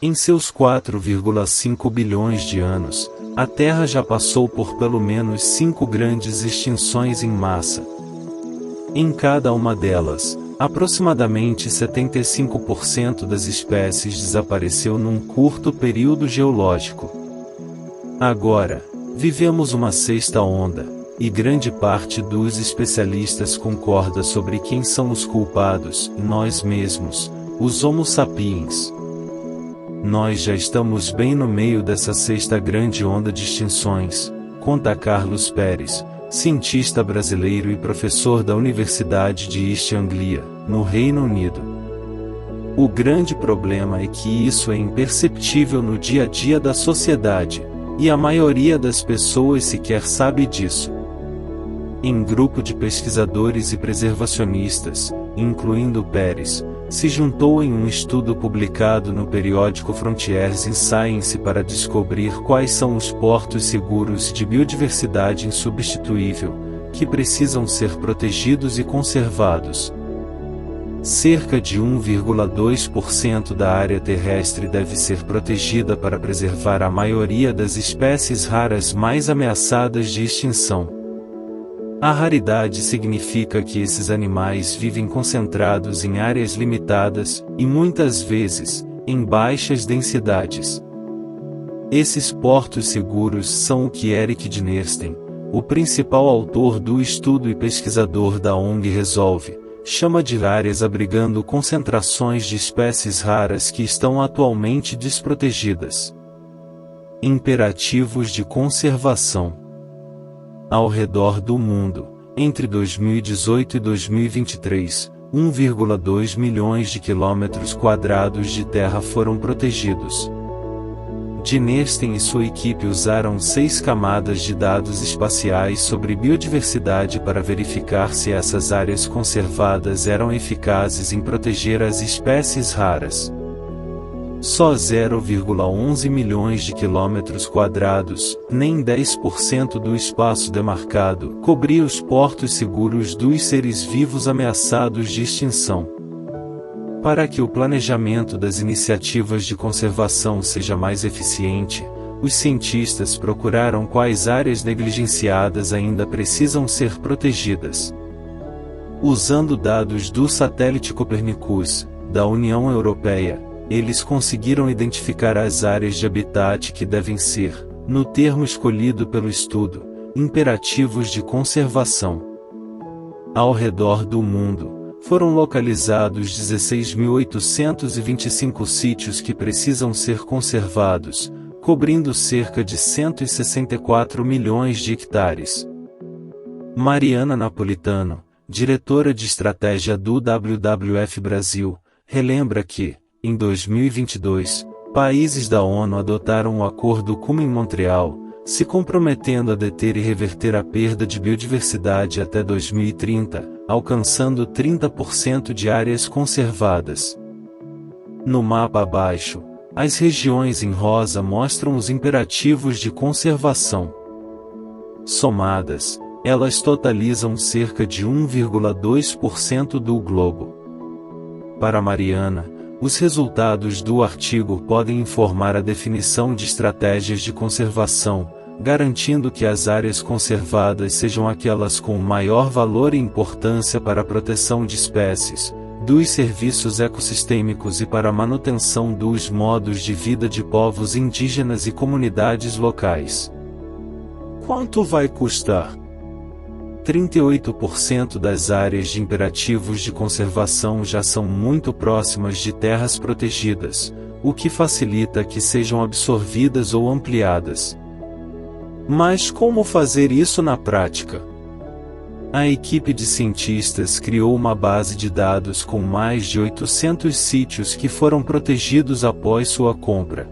Em seus 4,5 bilhões de anos, a Terra já passou por pelo menos 5 grandes extinções em massa. Em cada uma delas, aproximadamente 75% das espécies desapareceu num curto período geológico. Agora, vivemos uma sexta onda, e grande parte dos especialistas concorda sobre quem são os culpados: nós mesmos, os Homo sapiens. Nós já estamos bem no meio dessa sexta grande onda de extinções, conta Carlos Pérez, cientista brasileiro e professor da Universidade de East Anglia, no Reino Unido. O grande problema é que isso é imperceptível no dia a dia da sociedade, e a maioria das pessoas sequer sabe disso. Em grupo de pesquisadores e preservacionistas, incluindo Pérez, se juntou em um estudo publicado no periódico Frontiers in Science para descobrir quais são os portos seguros de biodiversidade insubstituível, que precisam ser protegidos e conservados. Cerca de 1,2% da área terrestre deve ser protegida para preservar a maioria das espécies raras mais ameaçadas de extinção. A raridade significa que esses animais vivem concentrados em áreas limitadas, e muitas vezes, em baixas densidades. Esses portos seguros são o que Erik Dinersten, o principal autor do estudo e pesquisador da ONG Resolve, chama de áreas abrigando concentrações de espécies raras que estão atualmente desprotegidas. Imperativos de conservação. Ao redor do mundo, entre 2018 e 2023, 1,2 milhões de quilômetros quadrados de terra foram protegidos. Dinersten e sua equipe usaram 6 camadas de dados espaciais sobre biodiversidade para verificar se essas áreas conservadas eram eficazes em proteger as espécies raras. Só 0,11 milhões de quilômetros quadrados, nem 10% do espaço demarcado, cobria os portos seguros dos seres vivos ameaçados de extinção. Para que o planejamento das iniciativas de conservação seja mais eficiente, os cientistas procuraram quais áreas negligenciadas ainda precisam ser protegidas. Usando dados do satélite Copernicus, da União Europeia, eles conseguiram identificar as áreas de habitat que devem ser, no termo escolhido pelo estudo, imperativos de conservação. Ao redor do mundo, foram localizados 16.825 sítios que precisam ser conservados, cobrindo cerca de 164 milhões de hectares. Mariana Napolitano, diretora de estratégia do WWF Brasil, relembra que, em 2022, países da ONU adotaram o Acordo Kunming-Montreal, se comprometendo a deter e reverter a perda de biodiversidade até 2030, alcançando 30% de áreas conservadas. No mapa abaixo, as regiões em rosa mostram os imperativos de conservação. Somadas, elas totalizam cerca de 1,2% do globo. Para Mariana, os resultados do artigo podem informar a definição de estratégias de conservação, garantindo que as áreas conservadas sejam aquelas com maior valor e importância para a proteção de espécies, dos serviços ecossistêmicos e para a manutenção dos modos de vida de povos indígenas e comunidades locais. Quanto vai custar? 38% das áreas de imperativos de conservação já são muito próximas de terras protegidas, o que facilita que sejam absorvidas ou ampliadas. Mas como fazer isso na prática? A equipe de cientistas criou uma base de dados com mais de 800 sítios que foram protegidos após sua compra.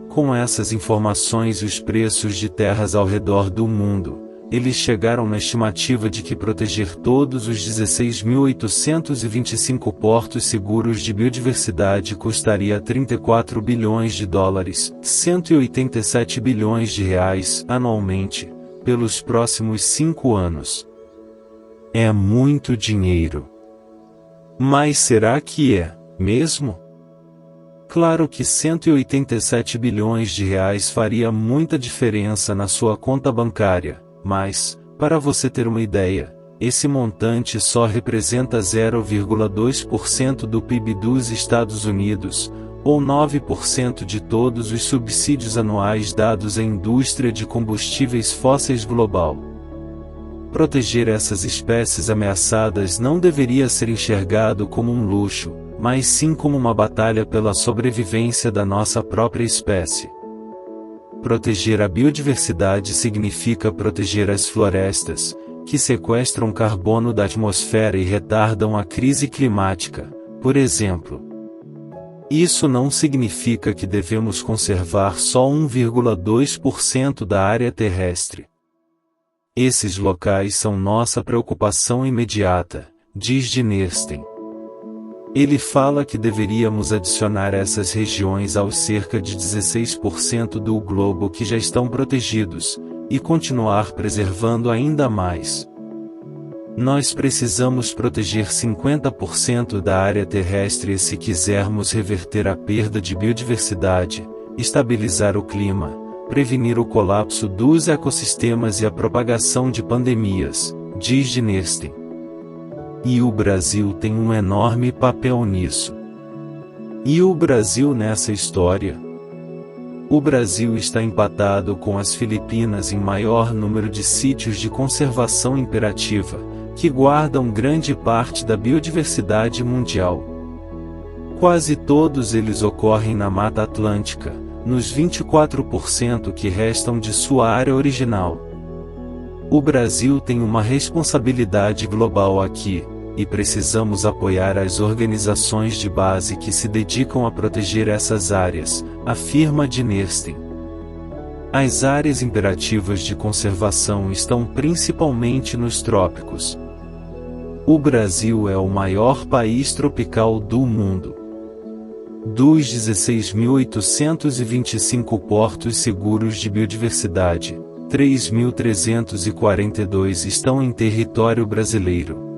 Com essas informações e os preços de terras ao redor do mundo, eles chegaram na estimativa de que proteger todos os 16.825 portos seguros de biodiversidade custaria 34 bilhões de dólares, 187 bilhões de reais, anualmente, pelos próximos 5 anos. É muito dinheiro. Mas será que é, mesmo? Claro que 187 bilhões de reais faria muita diferença na sua conta bancária, mas, para você ter uma ideia, esse montante só representa 0,2% do PIB dos Estados Unidos, ou 9% de todos os subsídios anuais dados à indústria de combustíveis fósseis global. Proteger essas espécies ameaçadas não deveria ser enxergado como um luxo, mas sim como uma batalha pela sobrevivência da nossa própria espécie. Proteger a biodiversidade significa proteger as florestas, que sequestram carbono da atmosfera e retardam a crise climática, por exemplo. Isso não significa que devemos conservar só 1,2% da área terrestre. Esses locais são nossa preocupação imediata, diz Dinnerstein. Ele fala que deveríamos adicionar essas regiões aos cerca de 16% do globo que já estão protegidos, e continuar preservando ainda mais. Nós precisamos proteger 50% da área terrestre se quisermos reverter a perda de biodiversidade, estabilizar o clima, prevenir o colapso dos ecossistemas e a propagação de pandemias, diz Dinnerstein. E o Brasil tem um enorme papel nisso. E o Brasil nessa história? O Brasil está empatado com as Filipinas em maior número de sítios de conservação imperativa, que guardam grande parte da biodiversidade mundial. Quase todos eles ocorrem na Mata Atlântica, nos 24% que restam de sua área original. O Brasil tem uma responsabilidade global aqui, e precisamos apoiar as organizações de base que se dedicam a proteger essas áreas, afirma Dinnerstein. As áreas imperativas de conservação estão principalmente nos trópicos. O Brasil é o maior país tropical do mundo. Dos 16.825 portos seguros de biodiversidade, 3.342 estão em território brasileiro.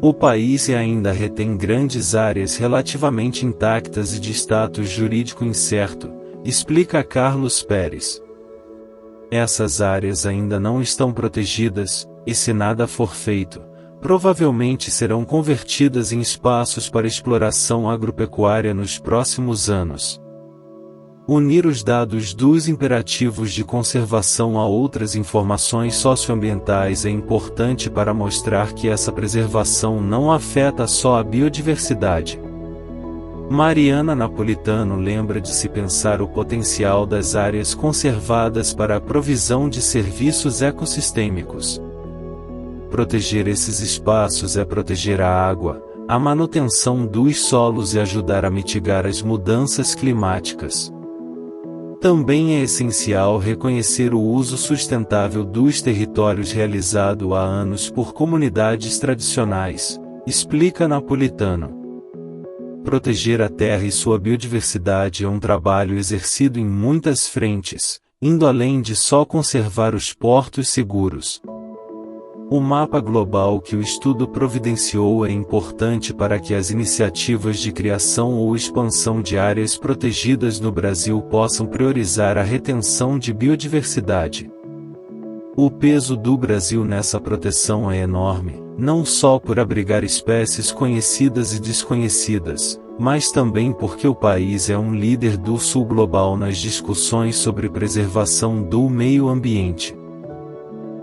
O país ainda retém grandes áreas relativamente intactas e de status jurídico incerto, explica Carlos Pérez. Essas áreas ainda não estão protegidas, e se nada for feito, provavelmente serão convertidas em espaços para exploração agropecuária nos próximos anos. Unir os dados dos imperativos de conservação a outras informações socioambientais é importante para mostrar que essa preservação não afeta só a biodiversidade. Mariana Napolitano lembra de se pensar o potencial das áreas conservadas para a provisão de serviços ecossistêmicos. Proteger esses espaços é proteger a água, a manutenção dos solos e ajudar a mitigar as mudanças climáticas. Também é essencial reconhecer o uso sustentável dos territórios realizado há anos por comunidades tradicionais, explica Napolitano. Proteger a terra e sua biodiversidade é um trabalho exercido em muitas frentes, indo além de só conservar os portos seguros. O mapa global que o estudo providenciou é importante para que as iniciativas de criação ou expansão de áreas protegidas no Brasil possam priorizar a retenção de biodiversidade. O peso do Brasil nessa proteção é enorme, não só por abrigar espécies conhecidas e desconhecidas, mas também porque o país é um líder do Sul global nas discussões sobre preservação do meio ambiente.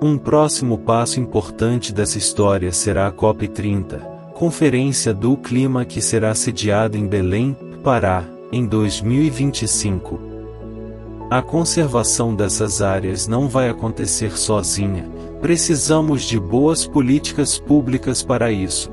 Um próximo passo importante dessa história será a COP30, Conferência do Clima que será sediada em Belém, Pará, em 2025. A conservação dessas áreas não vai acontecer sozinha, precisamos de boas políticas públicas para isso.